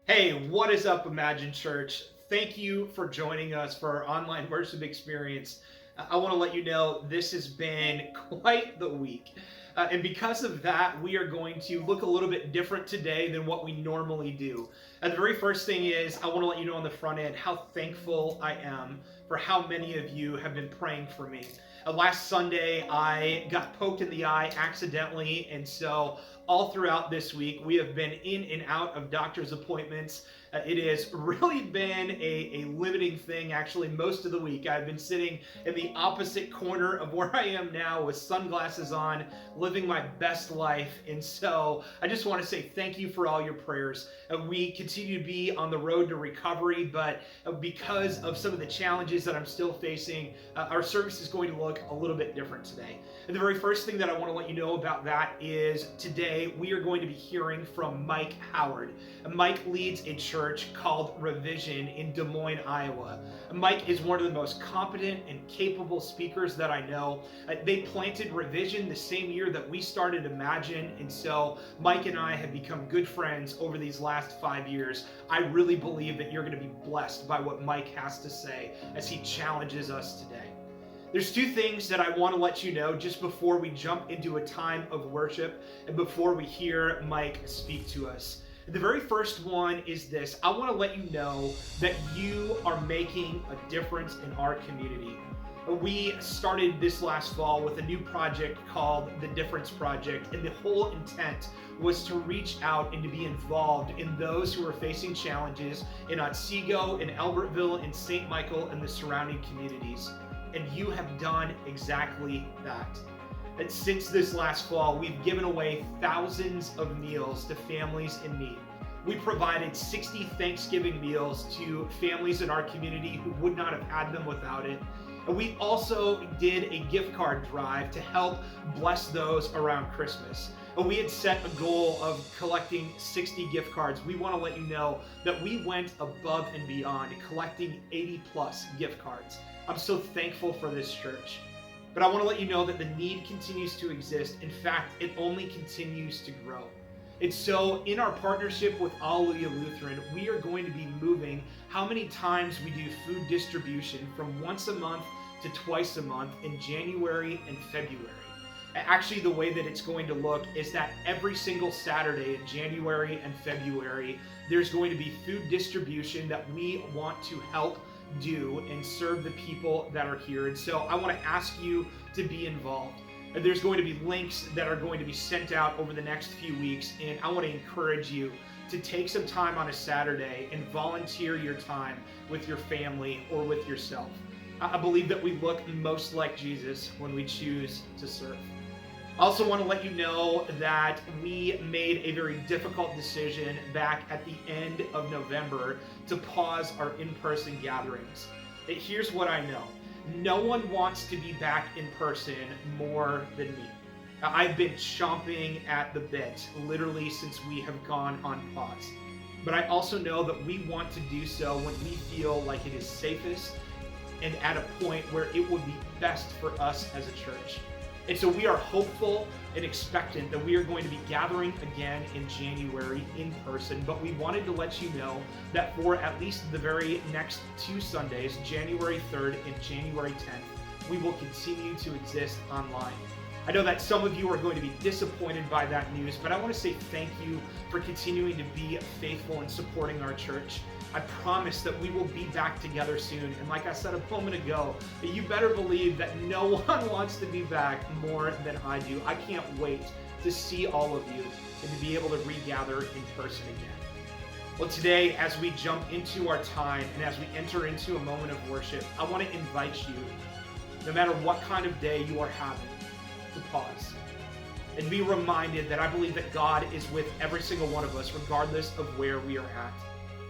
Hey, what is up, Imagine Church? Thank you for joining us for our online worship experience. I want to let you know this has been quite the week. And because of that, we are going to look a little bit different today than what we normally do. And the very first thing is, I want to let you know on the front end how thankful I am for how many of you have been praying for me. Last Sunday, I got poked in the eye accidentally, and so all throughout this week, we have been in and out of doctor's appointments. It has really been a limiting thing, actually, most of the week. I've been sitting in the opposite corner of where I am now with sunglasses on, living my best life. And so I just want to say thank you for all your prayers. We continue to be on the road to recovery, but because of some of the challenges that I'm still facing, our service is going to look a little bit different today. And the very first thing that I want to let you know about that is today we are going to be hearing from Mike Howard. Mike leads a church called Revision in Des Moines, Iowa. Mike is one of the most competent and capable speakers that I know. They planted Revision the same year that we started Imagine, and so Mike and I have become good friends over these last 5 years. I really believe that you're going to be blessed by what Mike has to say as he challenges us today. There's two things that I want to let you know just before we jump into a time of worship and before we hear Mike speak to us. The very first one is this. I want to let you know that you are making a difference in our community. We started this last fall with a new project called the Difference Project, and the whole intent was to reach out and to be involved in those who are facing challenges in Otsego, in Albertville, in St. Michael, and the surrounding communities. And you have done exactly that. And since this last fall, we've given away thousands of meals to families in need. We provided 60 Thanksgiving meals to families in our community who would not have had them without it. And we also did a gift card drive to help bless those around Christmas. And we had set a goal of collecting 60 gift cards. We want to let you know that we went above and beyond, collecting 80 plus gift cards. I'm so thankful for this church. But I want to let you know that the need continues to exist. In fact, it only continues to grow. And so in our partnership with Alleluia Lutheran, we are going to be moving how many times we do food distribution from once a month to twice a month in January and February. Actually, the way that it's going to look is that every single Saturday in January and February, there's going to be food distribution that we want to help do and serve the people that are here. And so I want to ask you to be involved. And there's going to be links that are going to be sent out over the next few weeks, and I want to encourage you to take some time on a Saturday and volunteer your time with your family or with yourself. I believe that we look most like Jesus when we choose to serve. I also want to let you know that we made a very difficult decision back at the end of November to pause our in-person gatherings. Here's what I know. No one wants to be back in person more than me. I've been chomping at the bit, literally, since we have gone on pause. But I also know that we want to do so when we feel like it is safest and at a point where it would be best for us as a church. And so we are hopeful and expectant that we are going to be gathering again in January in person, but we wanted to let you know that for at least the very next 2 Sundays, January 3rd and January 10th, we will continue to exist online. I know that some of you are going to be disappointed by that news, but I want to say thank you for continuing to be faithful and supporting our church. I promise that we will be back together soon. And like I said a moment ago, you better believe that no one wants to be back more than I do. I can't wait to see all of you and to be able to regather in person again. Well, today, as we jump into our time and as we enter into a moment of worship, I want to invite you, no matter what kind of day you are having, to pause and be reminded that I believe that God is with every single one of us, regardless of where we are at.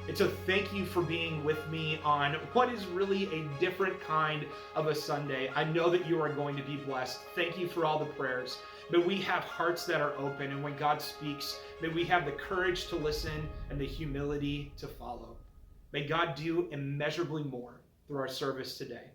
And so thank you for being with me on what is really a different kind of a Sunday. I know that you are going to be blessed. Thank you for all the prayers. May we have hearts that are open, and when God speaks, may we have the courage to listen and the humility to follow. May God do immeasurably more through our service today.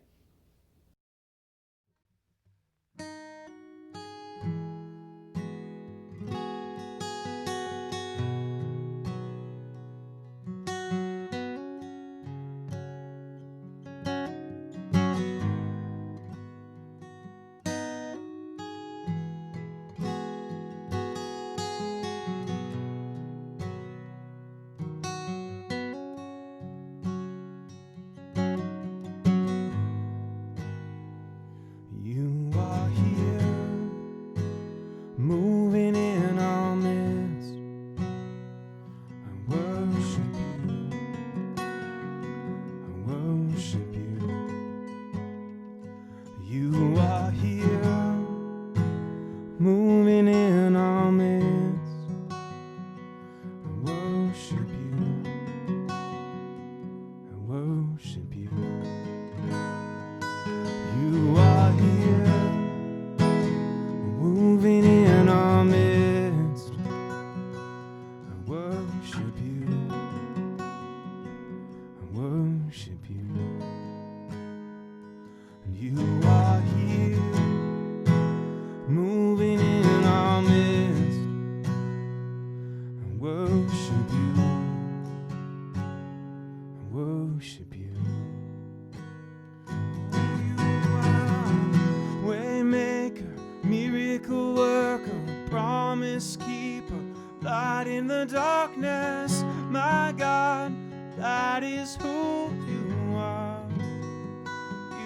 promise keeper, light in the darkness, my God, that is who you are.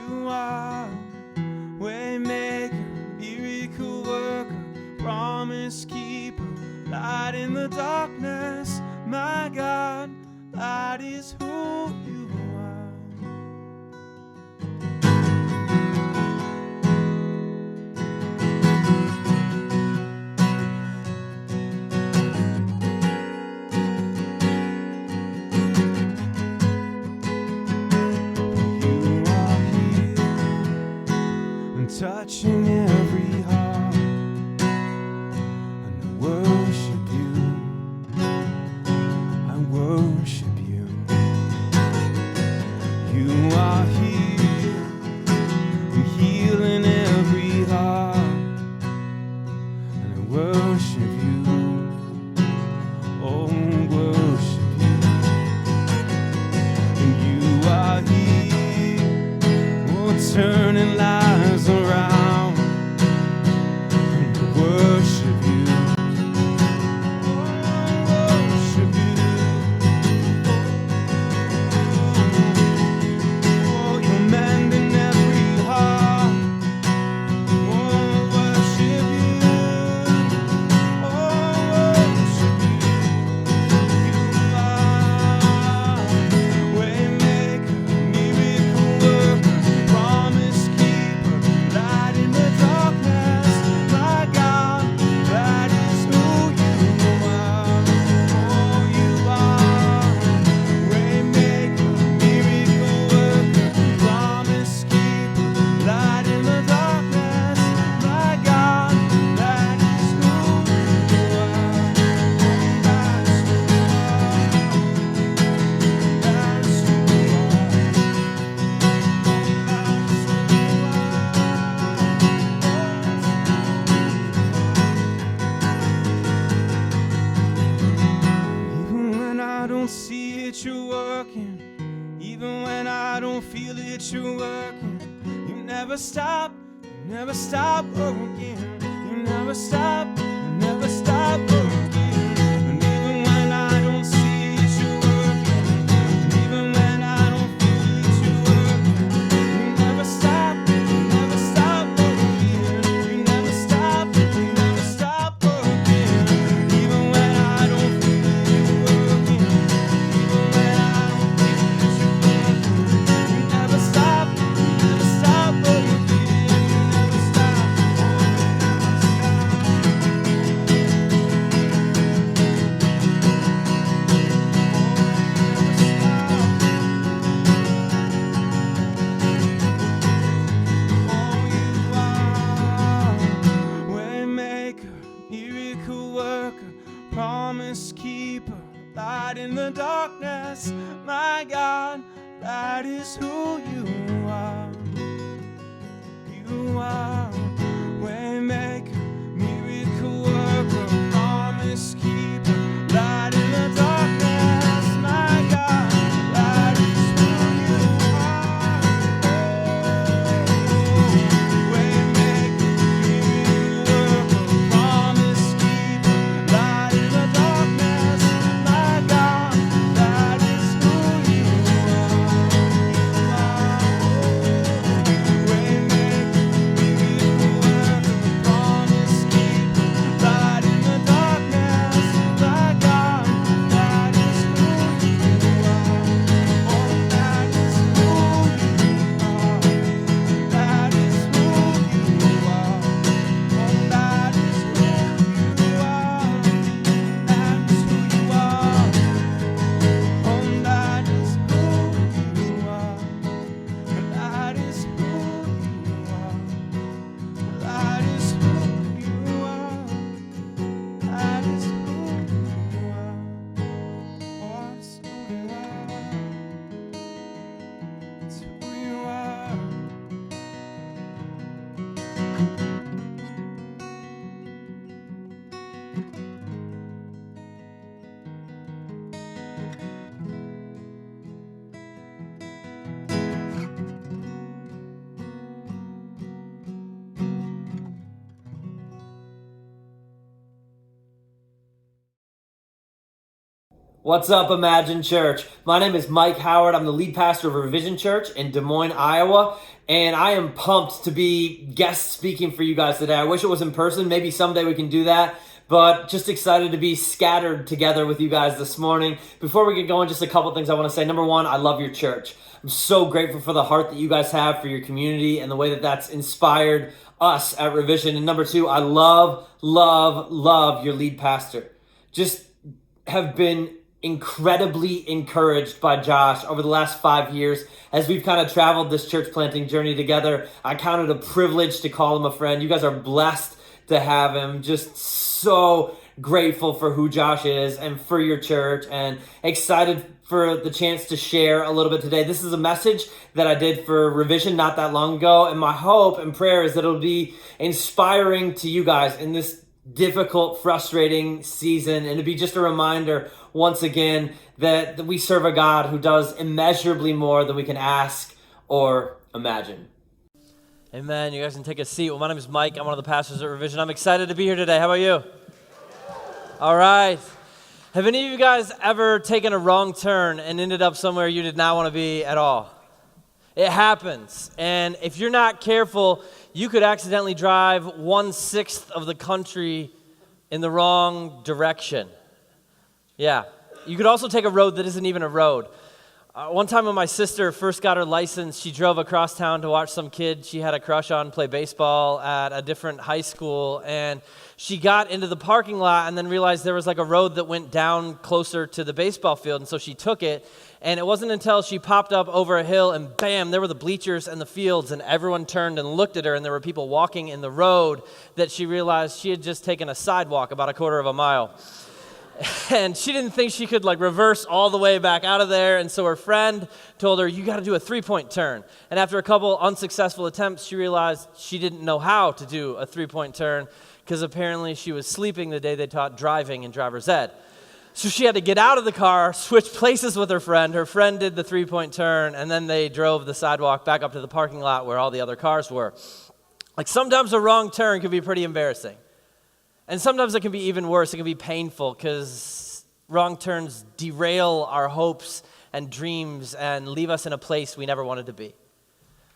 You are waymaker, miracle worker, promise keeper, light in the darkness, my God, that is who you are. You are here and touching every heart, and I worship you. I worship you. You are here, healing every heart, and I worship you. Oh, worship you. And you are here, oh, turning lives around, and I worship you. See it, you're working. Even when I don't feel it, you're working. You never stop working. You never stop working. And even when I don't see it, you're working. And even when I don't feel it, you're working. You never stop working. You never stop working. Even when I don't feel it, you're working. Promise keeper, light in the darkness, my God, that is who you are. You are waymaker, miracle worker, promise keeper, light in the darkness, my God, that is who you are. Waymaker, miracle worker, promise keeper, light in the darkness, my God, that is who you are. Waymaker, miracle worker, promise keeper, light in the darkness, my God, that is who you are. Oh, that is who you are. That is who you are. Oh, that is who you are. That is who you are. Oh, that is who you are. That is who you are. That is who you are. That is who you are. Oh, it's who you are. It's who you are. What's up, Imagine Church? My name is Mike Howard. I'm the lead pastor of Revision Church in Des Moines, Iowa, and I am pumped to be guest speaking for you guys today. I wish it was in person. Maybe someday we can do that, but just excited to be scattered together with you guys this morning. Before we get going, just a couple things I want to say. Number one, I love your church. I'm so grateful for the heart that you guys have for your community and the way that that's inspired us at Revision. And number two, I love your lead pastor. Just have been incredibly encouraged by Josh over the last 5 years as we've kind of traveled this church planting journey together. I count it a privilege to call him a friend. You guys are blessed to have him. Just so grateful for who Josh is and for your church, and excited for the chance to share a little bit today. This is a message that I did for Revision not that long ago, and my hope and prayer is that it'll be inspiring to you guys in this difficult, frustrating season, and to be just a reminder once again that we serve a God who does immeasurably more than we can ask or imagine. Amen. You guys can take a seat. Well, my name is Mike. I'm one of the pastors at Revision. I'm excited to be here today. How about you? All right. Have any of you guys ever taken a wrong turn and ended up somewhere you did not want to be at all? It happens. And if you're not careful, you could accidentally drive 1/6 of the country in the wrong direction. Yeah. You could also take a road that isn't even a road. One time when my sister first got her license, she drove across town to watch some kid she had a crush on play baseball at a different high school, and she got into the parking lot and then realized there was like a road that went down closer to the baseball field, and so she took it, and it wasn't until she popped up over a hill and bam, there were the bleachers and the fields, and everyone turned and looked at her, and there were people walking in the road, that she realized she had just taken a sidewalk about a quarter of a mile. And she didn't think she could reverse all the way back out of there, and so her friend told her, you got to do a 3-point turn. And after a couple unsuccessful attempts, she realized she didn't know how to do a 3-point turn, because apparently she was sleeping the day they taught driving in driver's ed. So she had to get out of the car, switch places with her friend. Her friend did the 3-point turn, and then they drove the sidewalk back up to the parking lot where all the other cars were. Sometimes a wrong turn can be pretty embarrassing. And sometimes it can be even worse. It can be painful because wrong turns derail our hopes and dreams and leave us in a place we never wanted to be.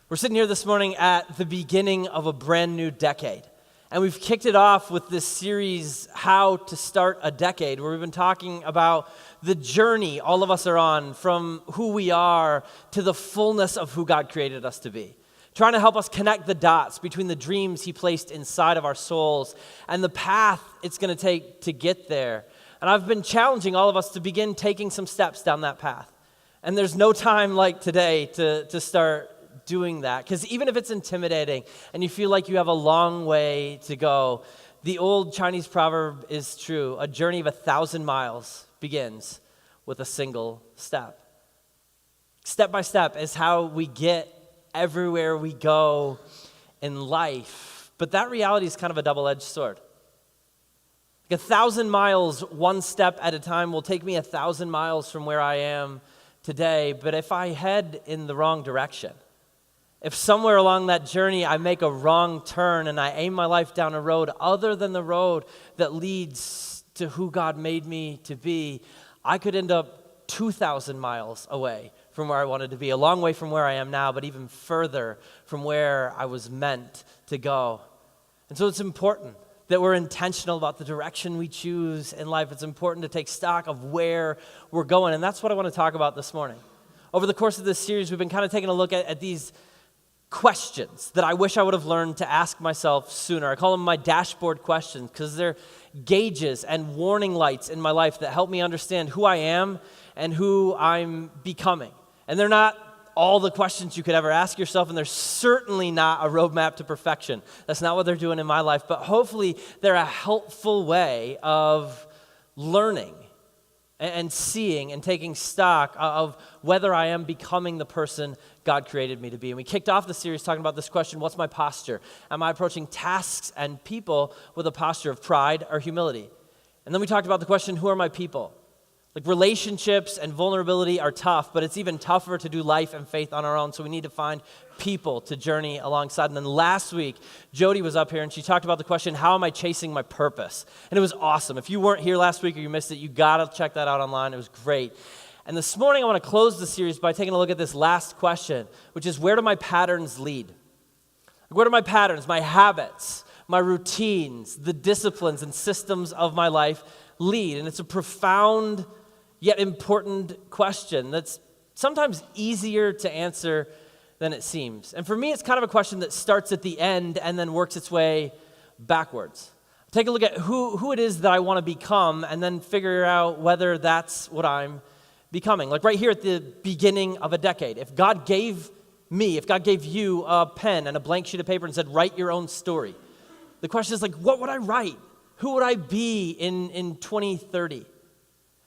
We're sitting here this morning at the beginning of a brand new decade. And we've kicked it off with this series, How to Start a Decade, where we've been talking about the journey all of us are on from who we are to the fullness of who God created us to be. Trying to help us connect the dots between the dreams He placed inside of our souls and the path it's going to take to get there. And I've been challenging all of us to begin taking some steps down that path. And there's no time like today to start doing that, because even if it's intimidating and you feel like you have a long way to go, the old Chinese proverb is true. A journey of 1,000 miles begins with a single step. Step by step is how we get everywhere we go in life. But that reality is kind of a double-edged sword. 1,000 miles, one step at a time, will take me 1,000 miles from where I am today. But if I head in the wrong direction, if somewhere along that journey I make a wrong turn and I aim my life down a road other than the road that leads to who God made me to be, I could end up 2,000 miles away from where I wanted to be, a long way from where I am now, but even further from where I was meant to go. And so it's important that we're intentional about the direction we choose in life. It's important to take stock of where we're going, and that's what I want to talk about this morning. Over the course of this series, we've been kind of taking a look at these questions that I wish I would have learned to ask myself sooner. I call them my dashboard questions because they're gauges and warning lights in my life that help me understand who I am and who I'm becoming. And they're not all the questions you could ever ask yourself, and they're certainly not a roadmap to perfection. That's not what they're doing in my life, but hopefully they're a helpful way of learning and seeing and taking stock of whether I am becoming the person God created me to be. And we kicked off the series talking about this question, what's my posture? Am I approaching tasks and people with a posture of pride or humility? And then we talked about the question, who are my people? Like relationships and vulnerability are tough, but it's even tougher to do life and faith on our own, so we need to find people to journey alongside. And then last week, Jody was up here and she talked about the question, how am I chasing my purpose? And it was awesome. If you weren't here last week or you missed it, you got to check that out online. It was great. And this morning, I want to close the series by taking a look at this last question, which is, where do my patterns lead? Where do my patterns, my habits, my routines, the disciplines and systems of my life lead? And it's a profound yet important question that's sometimes easier to answer than it seems. And for me, it's kind of a question that starts at the end and then works its way backwards. Take a look at who it is that I want to become and then figure out whether that's what I'm becoming. Like right here at the beginning of a decade, if God gave you a pen and a blank sheet of paper and said, write your own story, the question is like, what would I write? Who would I be in 2030?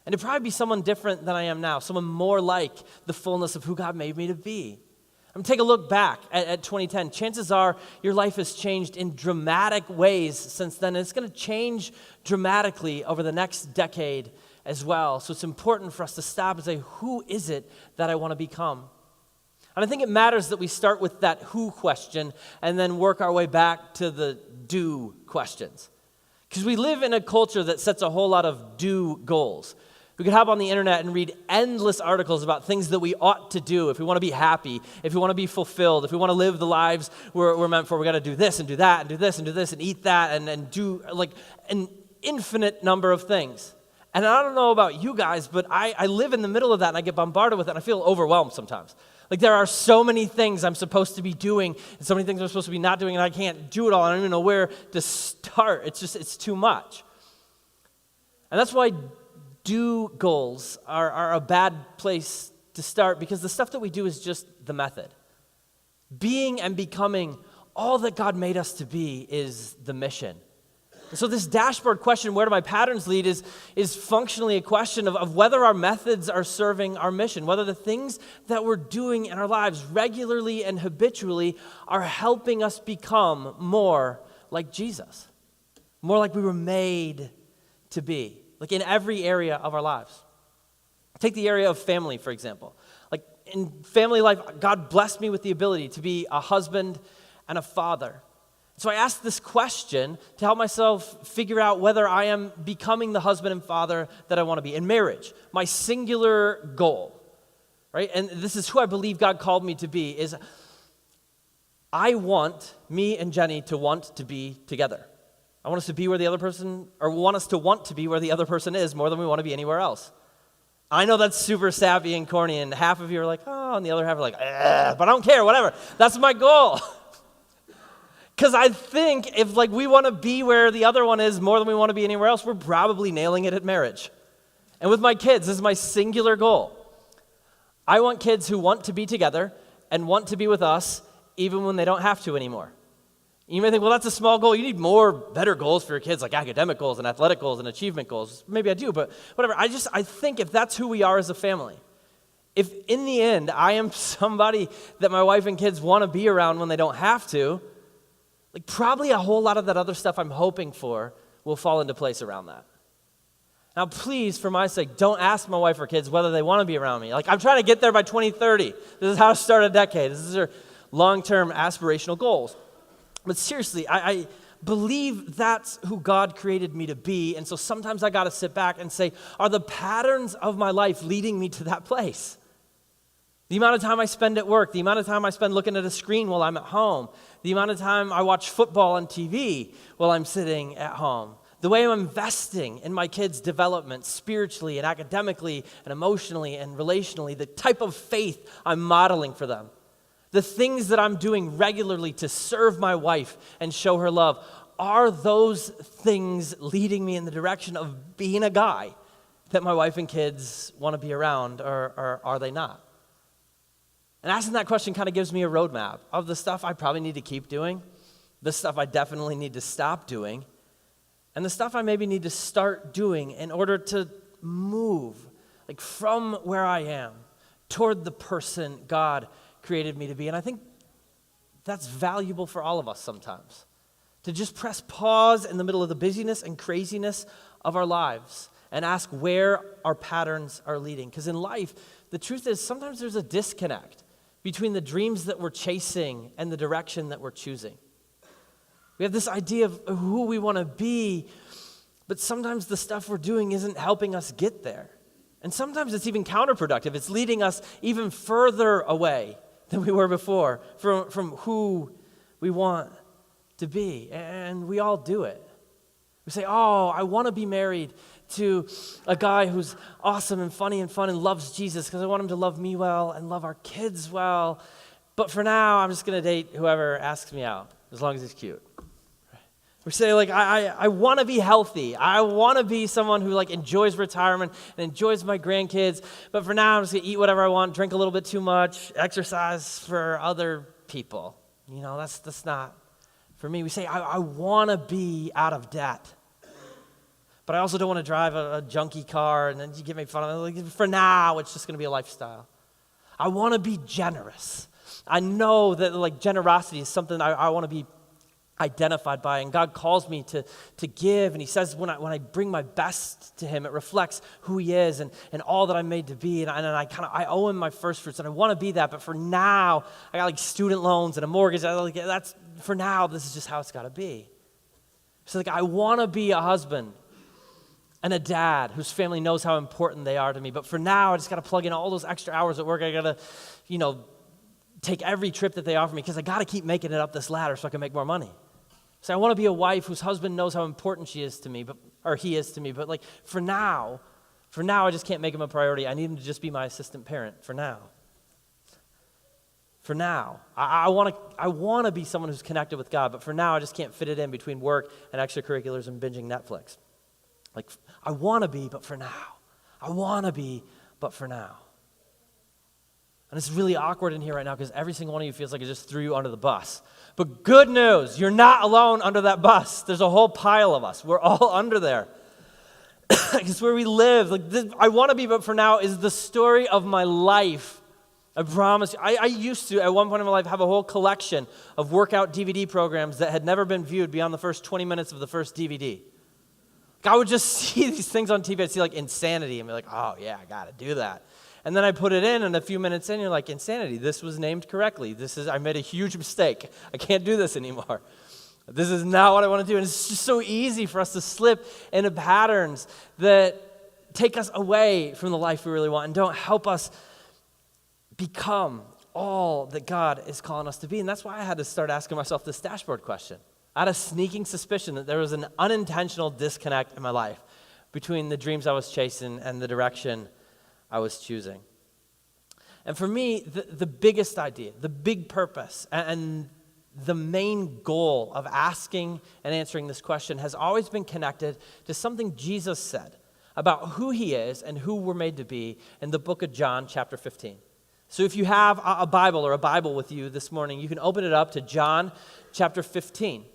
And it'd probably be someone different than I am now, someone more like the fullness of who God made me to be. I'm going to take a look back at 2010. Chances are your life has changed in dramatic ways since then, and it's going to change dramatically over the next decade as well. So it's important for us to stop and say, who is it that I want to become? And I think it matters that we start with that who question and then work our way back to the do questions. Because we live in a culture that sets a whole lot of do goals. We could hop on the internet and read endless articles about things that we ought to do if we want to be happy, if we want to be fulfilled, if we want to live the lives we're meant for. We got to do this and do that and do this and do this and eat that and do like an infinite number of things. And I don't know about you guys, but I live in the middle of that and I get bombarded with it and I feel overwhelmed sometimes. Like there are so many things I'm supposed to be doing and so many things I'm supposed to be not doing and I can't do it all. I don't even know where to start. It's too much. And that's why do goals are a bad place to start, because the stuff that we do is just the method. Being and becoming all that God made us to be is the mission. So this dashboard question, where do my patterns lead, is functionally a question of whether our methods are serving our mission, whether the things that we're doing in our lives regularly and habitually are helping us become more like Jesus, more like we were made to be, like in every area of our lives. Take the area of family, for example. Like in family life, God blessed me with the ability to be a husband and a father. So I asked this question to help myself figure out whether I am becoming the husband and father that I want to be. In marriage, my singular goal, right? And this is who I believe God called me to be, is I want me and Jenny to want to be together. I want us to be where the other person, or want us to want to be where the other person is more than we want to be anywhere else. I know that's super sappy and corny, and half of you are like, oh, and the other half are like, but I don't care, whatever. That's my goal. Because I think if we want to be where the other one is more than we want to be anywhere else, we're probably nailing it at marriage. And with my kids, this is my singular goal. I want kids who want to be together and want to be with us even when they don't have to anymore. You may think, well, that's a small goal. You need better goals for your kids, like academic goals and athletic goals and achievement goals. Maybe I do, but whatever. I think if that's who we are as a family, if in the end I am somebody that my wife and kids want to be around when they don't have to, probably a whole lot of that other stuff I'm hoping for will fall into place around that. Now, please, for my sake, don't ask my wife or kids whether they want to be around me. I'm trying to get there by 2030. This is how to start a decade. This is our long-term aspirational goals. But seriously, I believe that's who God created me to be, and so sometimes I got to sit back and say, are the patterns of my life leading me to that place? The amount of time I spend at work, the amount of time I spend looking at a screen while I'm at home, the amount of time I watch football on TV while I'm sitting at home, the way I'm investing in my kids' development spiritually and academically and emotionally and relationally, the type of faith I'm modeling for them, the things that I'm doing regularly to serve my wife and show her love, are those things leading me in the direction of being a guy that my wife and kids want to be around, or are they not? And asking that question kind of gives me a roadmap of the stuff I probably need to keep doing, the stuff I definitely need to stop doing, and the stuff I maybe need to start doing in order to move from where I am toward the person God created me to be. And I think that's valuable for all of us sometimes, to just press pause in the middle of the busyness and craziness of our lives and ask where our patterns are leading. Because in life, the truth is sometimes there's a disconnect between the dreams that we're chasing and the direction that we're choosing. We have this idea of who we want to be, but sometimes the stuff we're doing isn't helping us get there. And sometimes it's even counterproductive. It's leading us even further away than we were before from who we want to be. And we all do it. We say, oh, I want to be married to a guy who's awesome and funny and fun and loves Jesus because I want him to love me well and love our kids well. But for now, I'm just going to date whoever asks me out, as long as he's cute. We say, like, I want to be healthy. I want to be someone who, like, enjoys retirement and enjoys my grandkids. But for now, I'm just going to eat whatever I want, drink a little bit too much, exercise for other people. You know, that's not for me. We say, I want to be out of debt. But I also don't want to drive a junky car, and then you get made fun of. Like, for now, it's just going to be a lifestyle. I want to be generous. I know that, like, generosity is something I want to be identified by, and God calls me to give, and he says when I bring my best to him, it reflects who he is and all that I'm made to be, and I owe him my first fruits, and I want to be that, but for now, I got like student loans and a mortgage, that's, for now, this is just how it's got to be. So like, I want to be a husband and a dad whose family knows how important they are to me, but for now, I just got to plug in all those extra hours at work. I got to, take every trip that they offer me because I got to keep making it up this ladder so I can make more money. So I want to be a wife whose husband knows how important he is to me, but like for now, I just can't make him a priority. I need him to just be my assistant parent for now. For now, I want to be someone who's connected with God, but for now, I just can't fit it in between work and extracurriculars and binging Netflix. Like, I want to be, but for now. I want to be, but for now. And it's really awkward in here right now because every single one of you feels like I just threw you under the bus. But good news, you're not alone under that bus. There's a whole pile of us. We're all under there. It's where we live. Like this, I want to be, but for now, is the story of my life. I promise you. I used to, at one point in my life, have a whole collection of workout DVD programs that had never been viewed beyond the first 20 minutes of the first DVD. Like I would just see these things on TV. I'd see like Insanity and be like, oh yeah, I got to do that. And then I put it in, and a few minutes in, you're like, Insanity, this was named correctly. I made a huge mistake. I can't do this anymore. This is not what I want to do. And it's just so easy for us to slip into patterns that take us away from the life we really want and don't help us become all that God is calling us to be. And that's why I had to start asking myself this dashboard question. I had a sneaking suspicion that there was an unintentional disconnect in my life between the dreams I was chasing and the direction I was choosing. And for me, the biggest idea, the big purpose, and the main goal of asking and answering this question has always been connected to something Jesus said about who he is and who we're made to be in the book of John, chapter 15. So if you have a Bible or a Bible with you this morning, you can open it up to John, chapter 15.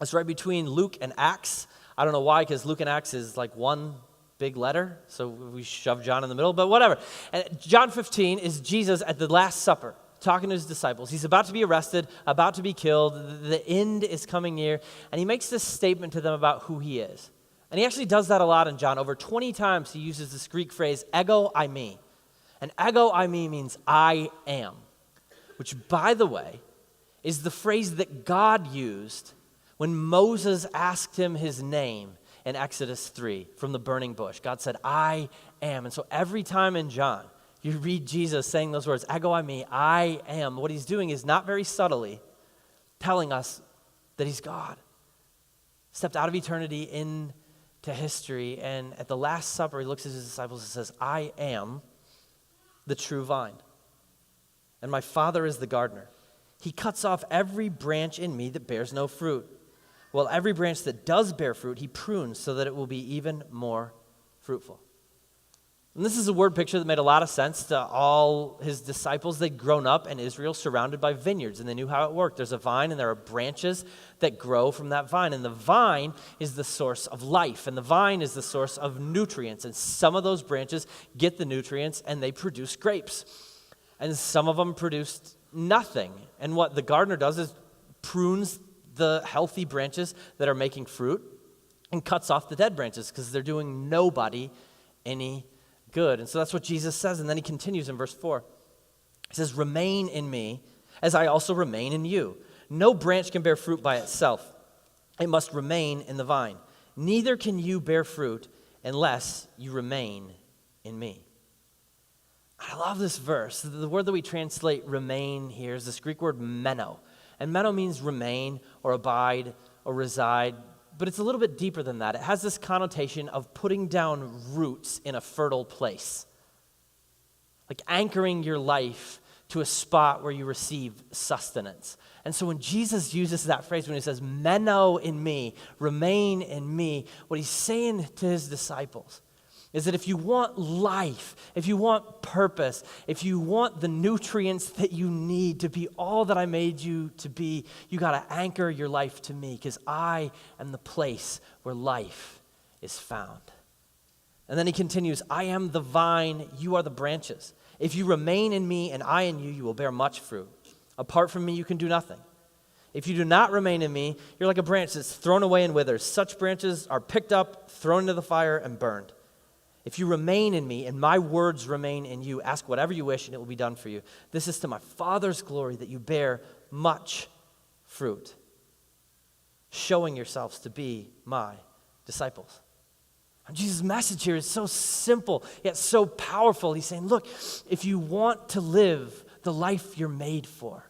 It's right between Luke and Acts. I don't know why, because Luke and Acts is like one big letter, so we shove John in the middle, but whatever. And John 15 is Jesus at the Last Supper, talking to his disciples. He's about to be arrested, about to be killed. The end is coming near, and he makes this statement to them about who he is. And he actually does that a lot in John. Over 20 times he uses this Greek phrase, ego eimi. And ego eimi means I am, which, by the way, is the phrase that God used when Moses asked him his name in Exodus 3 from the burning bush. God said, I am. And so every time in John, you read Jesus saying those words, ego eimi, I am. What he's doing is not very subtly telling us that he's God. Stepped out of eternity into history, and at the Last Supper, he looks at his disciples and says, I am the true vine, and my Father is the gardener. He cuts off every branch in me that bears no fruit, while every branch that does bear fruit, he prunes so that it will be even more fruitful. And this is a word picture that made a lot of sense to all his disciples. They'd grown up in Israel surrounded by vineyards, and they knew how it worked. There's a vine, and there are branches that grow from that vine, and the vine is the source of life, and the vine is the source of nutrients, and some of those branches get the nutrients, and they produce grapes, and some of them produced nothing. And what the gardener does is prunes the healthy branches that are making fruit and cuts off the dead branches because they're doing nobody any good. And so that's what Jesus says. And then he continues in verse 4. He says, remain in me as I also remain in you. No branch can bear fruit by itself. It must remain in the vine. Neither can you bear fruit unless you remain in me. I love this verse. The word that we translate remain here is this Greek word meno. And meno means remain or abide or reside. But it's a little bit deeper than that. It has this connotation of putting down roots in a fertile place. Like anchoring your life to a spot where you receive sustenance. And so when Jesus uses that phrase, when he says, meno in me, remain in me, what he's saying to his disciples is that if you want life, if you want purpose, if you want the nutrients that you need to be all that I made you to be, you got to anchor your life to me because I am the place where life is found. And then he continues, I am the vine, you are the branches. If you remain in me and I in you, you will bear much fruit. Apart from me, you can do nothing. If you do not remain in me, you're like a branch that's thrown away and withers. Such branches are picked up, thrown into the fire, and burned. If you remain in me and my words remain in you, ask whatever you wish and it will be done for you. This is to my Father's glory that you bear much fruit, showing yourselves to be my disciples. And Jesus' message here is so simple, yet so powerful. He's saying, look, if you want to live the life you're made for,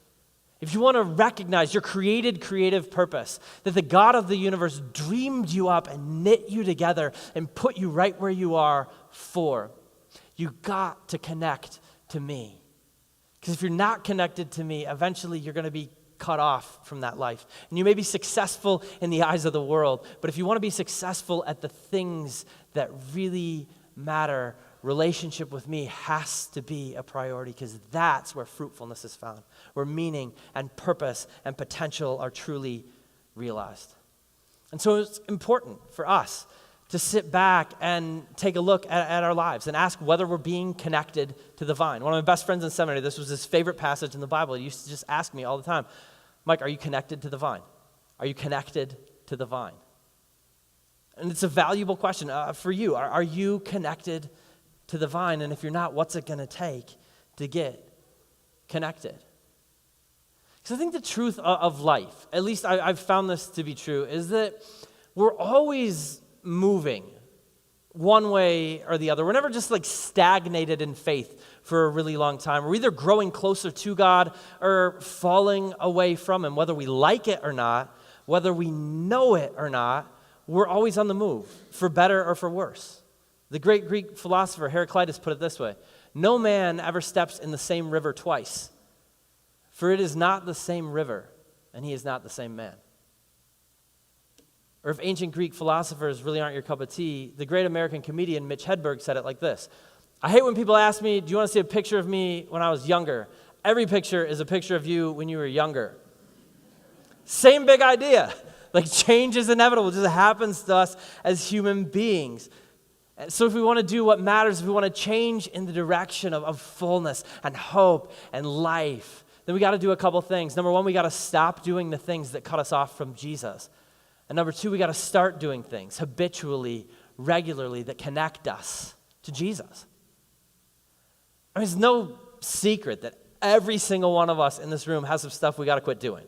if you want to recognize your creative purpose, that the God of the universe dreamed you up and knit you together and put you right where you are for, you got to connect to me. Because if you're not connected to me, eventually you're going to be cut off from that life. And you may be successful in the eyes of the world, but if you want to be successful at the things that really matter, relationship with me has to be a priority because that's where fruitfulness is found, where meaning and purpose and potential are truly realized. And so it's important for us to sit back and take a look at our lives and ask whether we're being connected to the vine. One of my best friends in seminary, this was his favorite passage in the Bible. He used to just ask me all the time, Mike, are you connected to the vine? Are you connected to the vine? And it's a valuable question for you. Are you connected to the vine? And if you're not, what's it going to take to get connected? Because I think the truth of life, at least I've found this to be true, is that we're always moving one way or the other. We're never just like stagnated in faith for a really long time. We're either growing closer to God or falling away from Him. Whether we like it or not, whether we know it or not, we're always on the move, for better or for worse. The great Greek philosopher Heraclitus put it this way: no man ever steps in the same river twice, for it is not the same river, and he is not the same man. Or if ancient Greek philosophers really aren't your cup of tea, the great American comedian Mitch Hedberg said it like this: I hate when people ask me, do you want to see a picture of me when I was younger? Every picture is a picture of you when you were younger. Same big idea. Like change is inevitable. It just happens to us as human beings. So if we want to do what matters, if we want to change in the direction of fullness and hope and life, then we got to do a couple things. Number one, we got to stop doing the things that cut us off from Jesus. And number two, we got to start doing things habitually, regularly that connect us to Jesus. I mean, it's no secret that every single one of us in this room has some stuff we got to quit doing.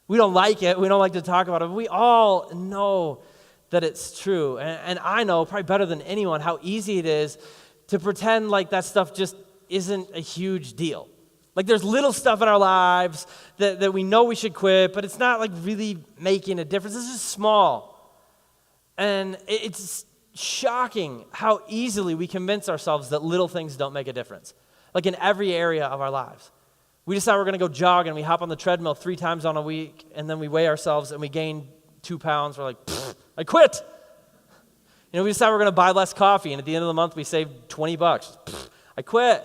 We don't like it. We don't like to talk about it. But we all know that it's true. And I know probably better than anyone how easy it is to pretend like that stuff just isn't a huge deal. Like there's little stuff in our lives that we know we should quit, but it's not like really making a difference. It's just small. And it's shocking how easily we convince ourselves that little things don't make a difference. Like in every area of our lives. We decide we're going to go jog and we hop on the treadmill 3 times on a week and then we weigh ourselves and we gain 2 pounds. We're like, I quit. You know, we decide we're going to buy less coffee and at the end of the month we save $20. I quit.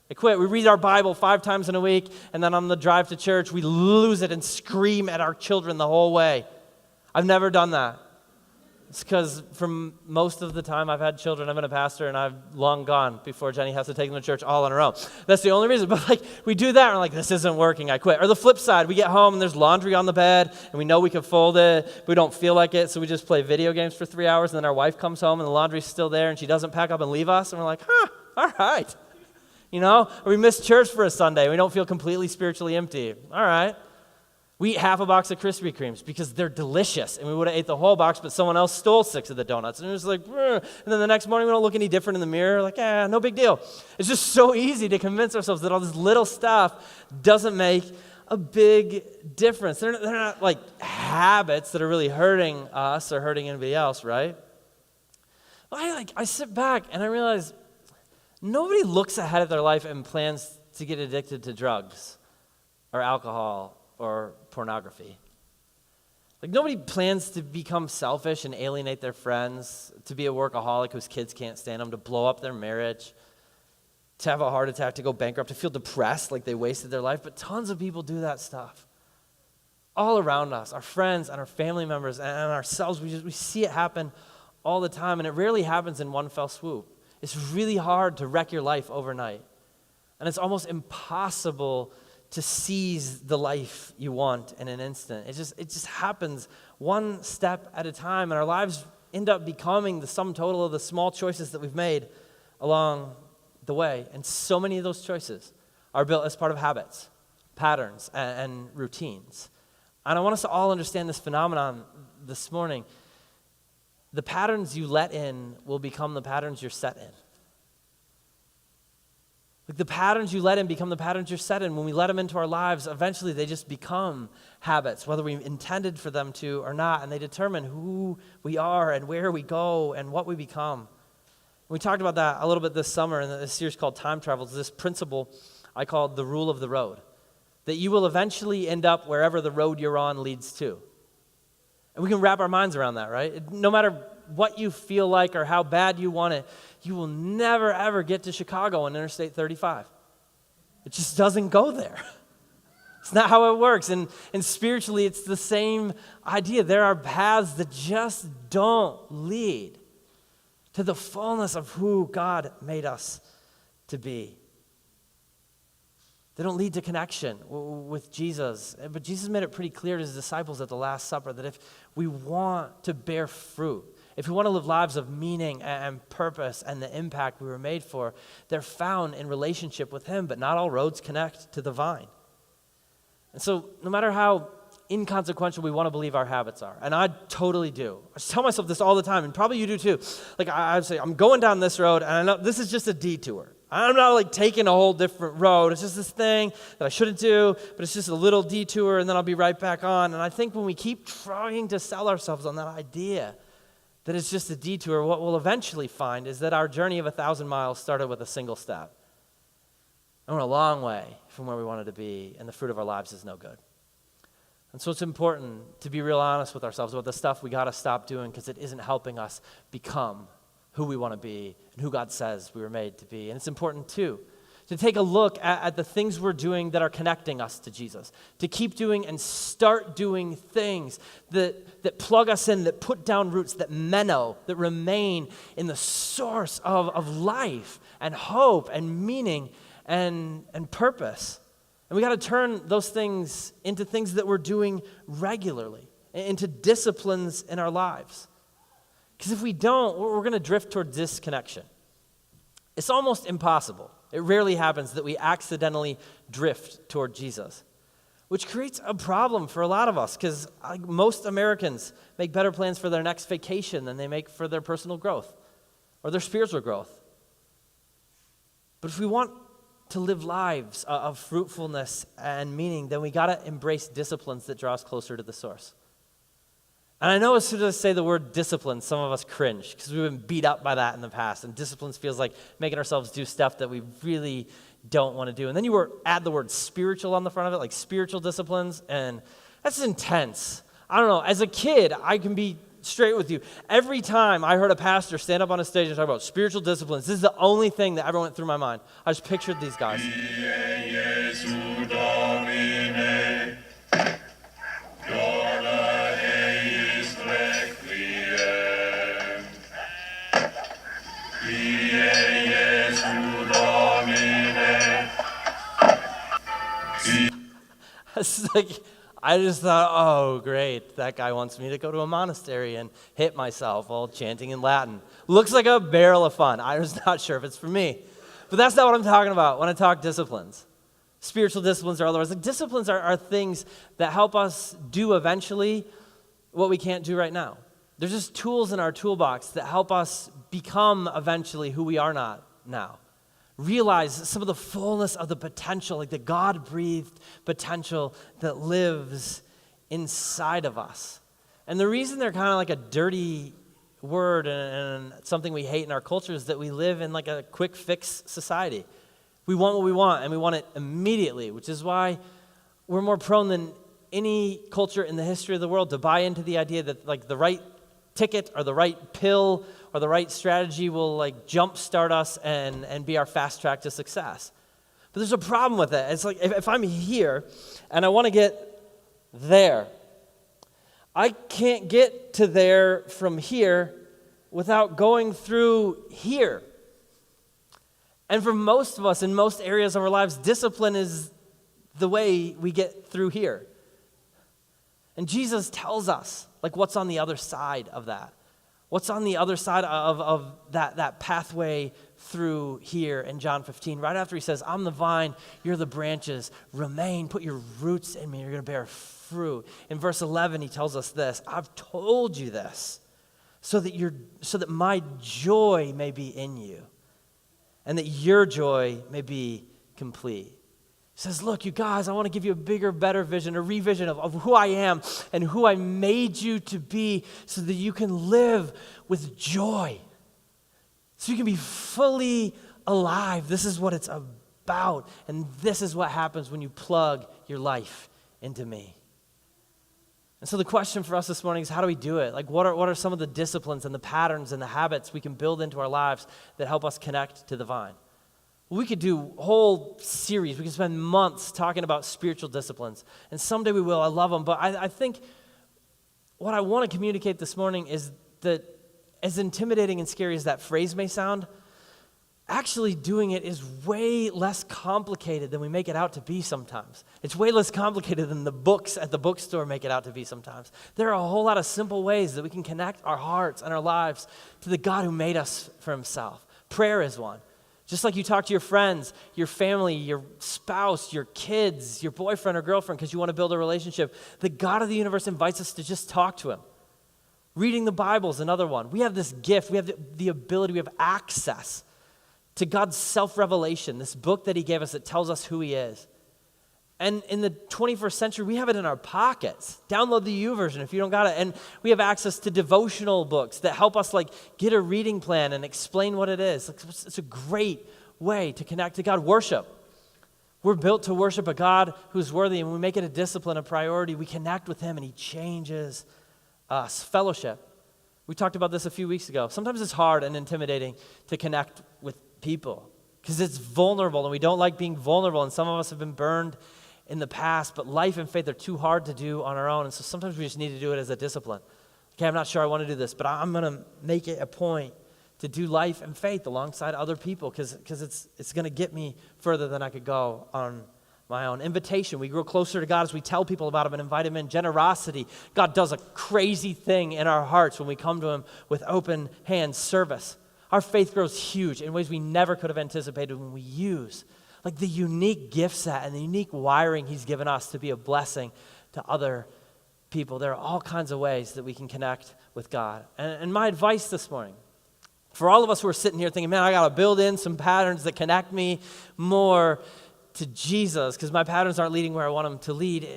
We read our Bible 5 times in a week and then on the drive to church we lose it and scream at our children the whole way. I've never done that. It's because for most of the time I've had children, I've been a pastor, and I've long gone before Jenny has to take them to church all on her own. That's the only reason. But we do that, and we're like, this isn't working, I quit. Or the flip side, we get home, and there's laundry on the bed, and we know we can fold it, but we don't feel like it, so we just play video games for 3 hours, and then our wife comes home, and the laundry's still there, and she doesn't pack up and leave us, and we're like, all right. Or we miss church for a Sunday, and we don't feel completely spiritually empty. All right. We eat half a box of Krispy Kremes because they're delicious, and we would have ate the whole box, but someone else stole 6 of the donuts, and it was like, and then the next morning we don't look any different in the mirror, like, no big deal. It's just so easy to convince ourselves that all this little stuff doesn't make a big difference. They're not like habits that are really hurting us or hurting anybody else, right? But I sit back and I realize nobody looks ahead of their life and plans to get addicted to drugs or alcohol or pornography. Nobody plans to become selfish and alienate their friends, to be a workaholic whose kids can't stand them, to blow up their marriage, to have a heart attack, to go bankrupt, to feel depressed like they wasted their life. But tons of people do that stuff. All around us, our friends and our family members and ourselves, we see it happen all the time, and it rarely happens in one fell swoop. It's really hard to wreck your life overnight. And it's almost impossible to seize the life you want in an instant. It just happens one step at a time, and our lives end up becoming the sum total of the small choices that we've made along the way. And so many of those choices are built as part of habits, patterns, and routines. And I want us to all understand this phenomenon this morning. The patterns you let in will become the patterns you're set in. The patterns you let in become the patterns you're set in. When we let them into our lives, eventually they just become habits, whether we intended for them to or not, and they determine who we are and where we go and what we become. We talked about that a little bit this summer in this series called Time Travel. It's this principle I call the rule of the road, that you will eventually end up wherever the road you're on leads to. And we can wrap our minds around that, right? No matter what you feel like or how bad you want it, you will never, ever get to Chicago on Interstate 35. It just doesn't go there. It's not how it works. And spiritually, it's the same idea. There are paths that just don't lead to the fullness of who God made us to be. They don't lead to connection with Jesus. But Jesus made it pretty clear to his disciples at the Last Supper that if we want to bear fruit, if we want to live lives of meaning and purpose and the impact we were made for, they're found in relationship with him, but not all roads connect to the vine. And so no matter how inconsequential we want to believe our habits are, and I totally do. I tell myself this all the time, and probably you do too. I say, I'm going down this road, and I know this is just a detour. I'm not taking a whole different road. It's just this thing that I shouldn't do, but it's just a little detour, and then I'll be right back on. And I think when we keep trying to sell ourselves on that idea that it's just a detour, what we'll eventually find is that our journey of 1,000 miles started with a single step. And we're a long way from where we wanted to be, and the fruit of our lives is no good. And so it's important to be real honest with ourselves about the stuff we got to stop doing because it isn't helping us become who we want to be and who God says we were made to be. And it's important, too, to take a look at the things we're doing that are connecting us to Jesus, to keep doing and start doing things that plug us in, that put down roots, that menno, that remain in the source of life and hope and meaning and purpose. And we got to turn those things into things that we're doing regularly, into disciplines in our lives. Because if we don't, we're going to drift toward disconnection. It's almost impossible. It rarely happens that we accidentally drift toward Jesus, which creates a problem for a lot of us because most Americans make better plans for their next vacation than they make for their personal growth or their spiritual growth. But if we want to live lives of fruitfulness and meaning, then we got to embrace disciplines that draw us closer to the source. And I know as soon as I say the word discipline, some of us cringe because we've been beat up by that in the past. And disciplines feels like making ourselves do stuff that we really don't want to do. And then you add the word spiritual on the front of it, like spiritual disciplines, and that's intense. I don't know. As a kid, I can be straight with you. Every time I heard a pastor stand up on a stage and talk about spiritual disciplines, this is the only thing that ever went through my mind. I just pictured these guys. It's like, I just thought, oh, great, that guy wants me to go to a monastery and hit myself while chanting in Latin. Looks like a barrel of fun. I was not sure if it's for me. But that's not what I'm talking about when I talk disciplines. Spiritual disciplines or otherwise. Like, disciplines are things that help us do eventually what we can't do right now. They're just tools in our toolbox that help us become eventually who we are not now. Realize some of the fullness of the potential, like the God-breathed potential that lives inside of us. And the reason they're kind of like a dirty word and something we hate in our culture is that we live in like a quick fix society. We want what we want, and we want it immediately, which is why we're more prone than any culture in the history of the world to buy into the idea that like the right ticket or the right pill or the right strategy will like jumpstart us and be our fast track to success. But there's a problem with it. It's like if I'm here and I want to get there, I can't get to there from here without going through here. And for most of us in most areas of our lives, discipline is the way we get through here. And Jesus tells us, like, what's on the other side of that. What's on the other side of that pathway through here in John 15, right after he says, I'm the vine, you're the branches, remain, put your roots in me, you're going to bear fruit. In verse 11, he tells us this, I've told you this so that my joy may be in you and that your joy may be complete. He says, look, you guys, I want to give you a bigger, better vision, a revision of who I am and who I made you to be so that you can live with joy, so you can be fully alive. This is what it's about, and this is what happens when you plug your life into me. And so the question for us this morning is, how do we do it? Like, what are some of the disciplines and the patterns and the habits we can build into our lives that help us connect to the vine? We could do a whole series. We could spend months talking about spiritual disciplines. And someday we will. I love them. But I think what I want to communicate this morning is that as intimidating and scary as that phrase may sound, actually doing it is way less complicated than we make it out to be sometimes. It's way less complicated than the books at the bookstore make it out to be sometimes. There are a whole lot of simple ways that we can connect our hearts and our lives to the God who made us for himself. Prayer is one. Just like you talk to your friends, your family, your spouse, your kids, your boyfriend or girlfriend because you want to build a relationship, the God of the universe invites us to just talk to him. Reading the Bible is another one. We have this gift, we have the ability, we have access to God's self-revelation, this book that he gave us that tells us who he is. And in the 21st century, we have it in our pockets. Download the YouVersion if you don't got it. And we have access to devotional books that help us like get a reading plan and explain what it is. It's a great way to connect to God. Worship. We're built to worship a God who's worthy, and when we make it a discipline, a priority, we connect with him and he changes us. Fellowship. We talked about this a few weeks ago. Sometimes it's hard and intimidating to connect with people because it's vulnerable and we don't like being vulnerable, and some of us have been burned in the past, but life and faith are too hard to do on our own, and so sometimes we just need to do it as a discipline. Okay, I'm not sure I want to do this, but I'm going to make it a point to do life and faith alongside other people because it's going to get me further than I could go on my own. Invitation, we grow closer to God as we tell people about him and invite him in. Generosity, God does a crazy thing in our hearts when we come to him with open hands. Service, our faith grows huge in ways we never could have anticipated when we use like the unique gift set and the unique wiring he's given us to be a blessing to other people. There are all kinds of ways that we can connect with God. And my advice this morning, for all of us who are sitting here thinking, man, I got to build in some patterns that connect me more to Jesus because my patterns aren't leading where I want them to lead.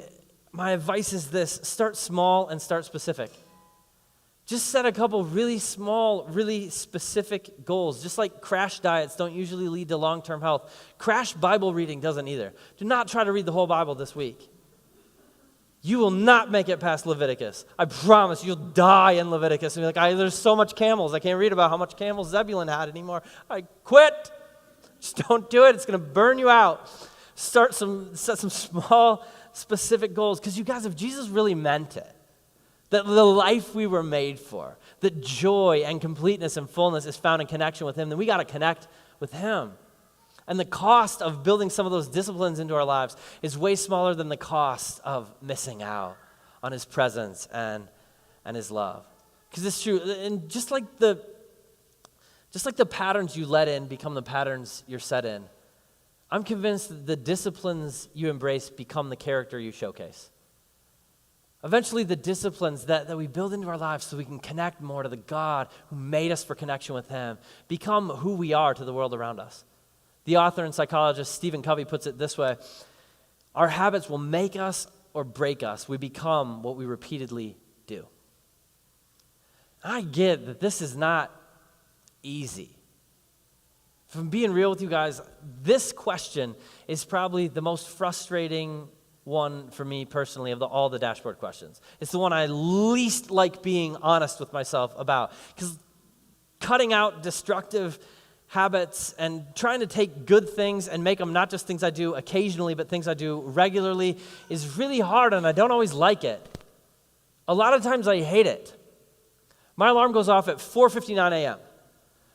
My advice is this: start small and start specific. Just set a couple really small, really specific goals. Just like crash diets don't usually lead to long-term health, crash Bible reading doesn't either. Do not try to read the whole Bible this week. You will not make it past Leviticus. I promise you'll die in Leviticus. And be like, there's so much camels. I can't read about how much camels Zebulun had anymore. I quit. Just don't do it. It's going to burn you out. Set some small, specific goals. Because you guys, if Jesus really meant it, that the life we were made for, that joy and completeness and fullness is found in connection with Him, then we got to connect with Him. And the cost of building some of those disciplines into our lives is way smaller than the cost of missing out on His presence and His love. Because it's true, and just like the patterns you let in become the patterns you're set in, I'm convinced that the disciplines you embrace become the character you showcase. Eventually, the disciplines that we build into our lives so we can connect more to the God who made us for connection with Him become who we are to the world around us. The author and psychologist Stephen Covey puts it this way: our habits will make us or break us. We become what we repeatedly do. I get that this is not easy. If I'm being real with you guys, this question is probably the most frustrating one for me personally of all the dashboard questions. It's the one I least like being honest with myself about, because cutting out destructive habits and trying to take good things and make them not just things I do occasionally, but things I do regularly is really hard, and I don't always like it. A lot of times I hate it. My alarm goes off at 4:59 a.m.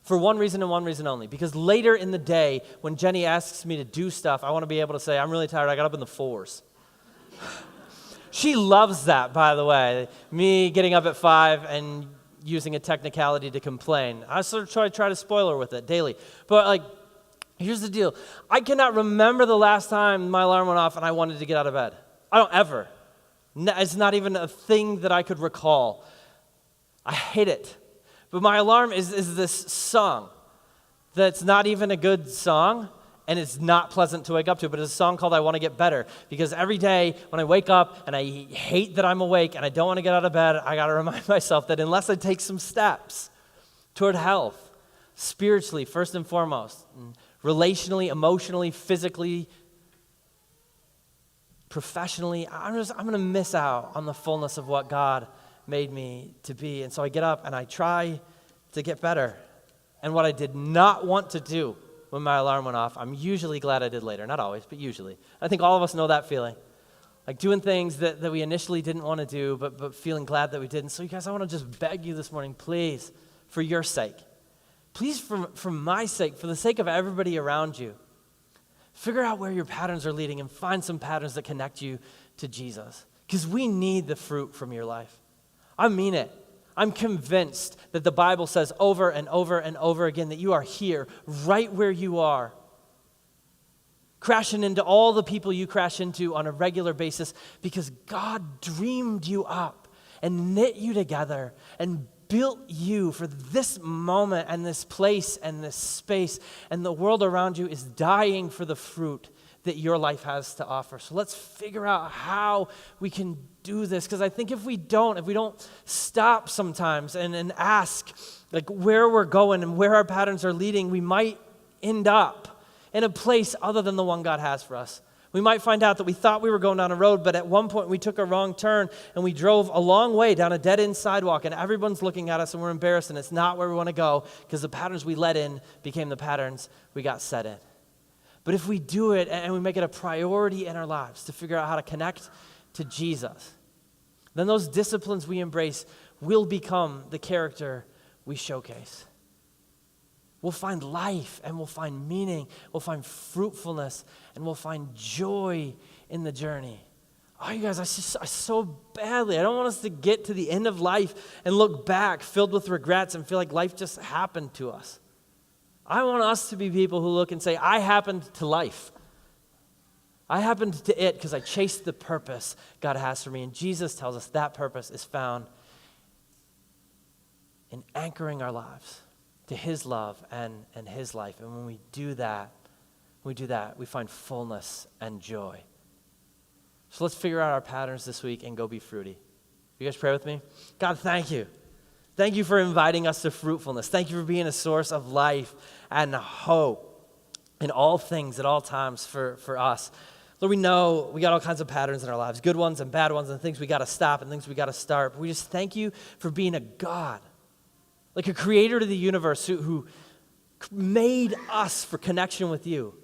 for one reason and one reason only, because later in the day when Jenny asks me to do stuff, I want to be able to say, I'm really tired, I got up in the 4s. She loves that, by the way, me getting up at 5 and using a technicality to complain. I sort of try to spoil her with it daily. But here's the deal. I cannot remember the last time my alarm went off and I wanted to get out of bed. I don't ever. It's not even a thing that I could recall. I hate it. But my alarm is this song that's not even a good song, and it's not pleasant to wake up to, but it's a song called I Want to Get Better, because every day when I wake up and I hate that I'm awake and I don't want to get out of bed, I got to remind myself that unless I take some steps toward health, spiritually first and foremost, and relationally, emotionally, physically, professionally, I'm going to miss out on the fullness of what God made me to be. And so I get up and I try to get better. And what I did not want to do when my alarm went off, I'm usually glad I did later. Not always, but usually. I think all of us know that feeling. Like doing things that we initially didn't want to do, but feeling glad that we did. And so you guys, I want to just beg you this morning, please, for your sake, please for my sake, for the sake of everybody around you, figure out where your patterns are leading and find some patterns that connect you to Jesus. Because we need the fruit from your life. I mean it. I'm convinced that the Bible says over and over and over again that you are here, right where you are, crashing into all the people you crash into on a regular basis because God dreamed you up and knit you together and built you for this moment and this place and this space, and the world around you is dying for the fruit that your life has to offer. So let's figure out how we can do this, because I think if we don't stop sometimes and ask like where we're going and where our patterns are leading, we might end up in a place other than the one God has for us. We might find out that we thought we were going down a road, but at one point we took a wrong turn and we drove a long way down a dead-end sidewalk, and everyone's looking at us and we're embarrassed, and it's not where we want to go because the patterns we let in became the patterns we got set in. But if we do it and we make it a priority in our lives to figure out how to connect to Jesus, then those disciplines we embrace will become the character we showcase. We'll find life, and we'll find meaning, we'll find fruitfulness, and we'll find joy in the journey. Oh, you guys, I so badly, I don't want us to get to the end of life and look back filled with regrets and feel like life just happened to us. I want us to be people who look and say, I happened to life. I happened to it because I chased the purpose God has for me. And Jesus tells us that purpose is found in anchoring our lives to His love and His life. And when we do that, we find fullness and joy. So let's figure out our patterns this week and go be fruity. You guys pray with me? God, thank you. Thank you for inviting us to fruitfulness. Thank you for being a source of life and hope in all things at all times for us. Lord, we know we got all kinds of patterns in our lives, good ones and bad ones, and things we got to stop and things we got to start. But we just thank you for being a God, like a creator to the universe who made us for connection with you.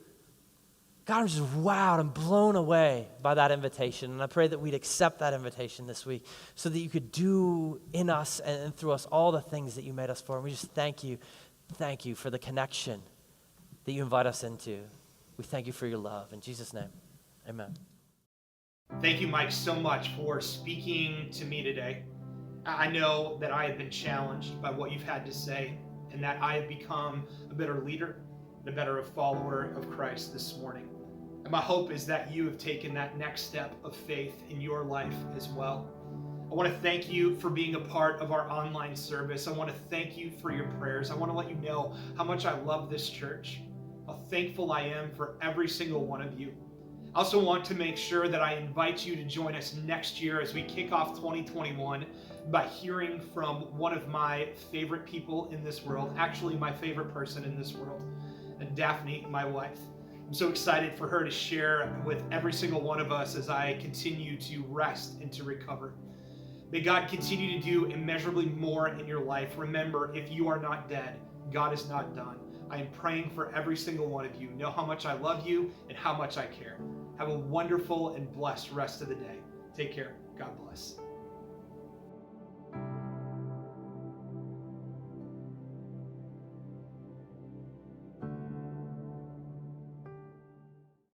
God, I'm just wowed and blown away by that invitation. And I pray that we'd accept that invitation this week so that you could do in us and through us all the things that you made us for. And we just thank you for the connection that you invite us into. We thank you for your love. In Jesus' name, amen. Thank you, Mike, so much for speaking to me today. I know that I have been challenged by what you've had to say, and that I have become a better leader and a better follower of Christ this morning. And my hope is that you have taken that next step of faith in your life as well. I want to thank you for being a part of our online service. I want to thank you for your prayers. I want to let you know how much I love this church, how thankful I am for every single one of you. I also want to make sure that I invite you to join us next year as we kick off 2021 by hearing from one of my favorite people in this world, actually my favorite person in this world, Daphne, my wife. I'm so excited for her to share with every single one of us as I continue to rest and to recover. May God continue to do immeasurably more in your life. Remember, if you are not dead, God is not done. I am praying for every single one of you. Know how much I love you and how much I care. Have a wonderful and blessed rest of the day. Take care. God bless.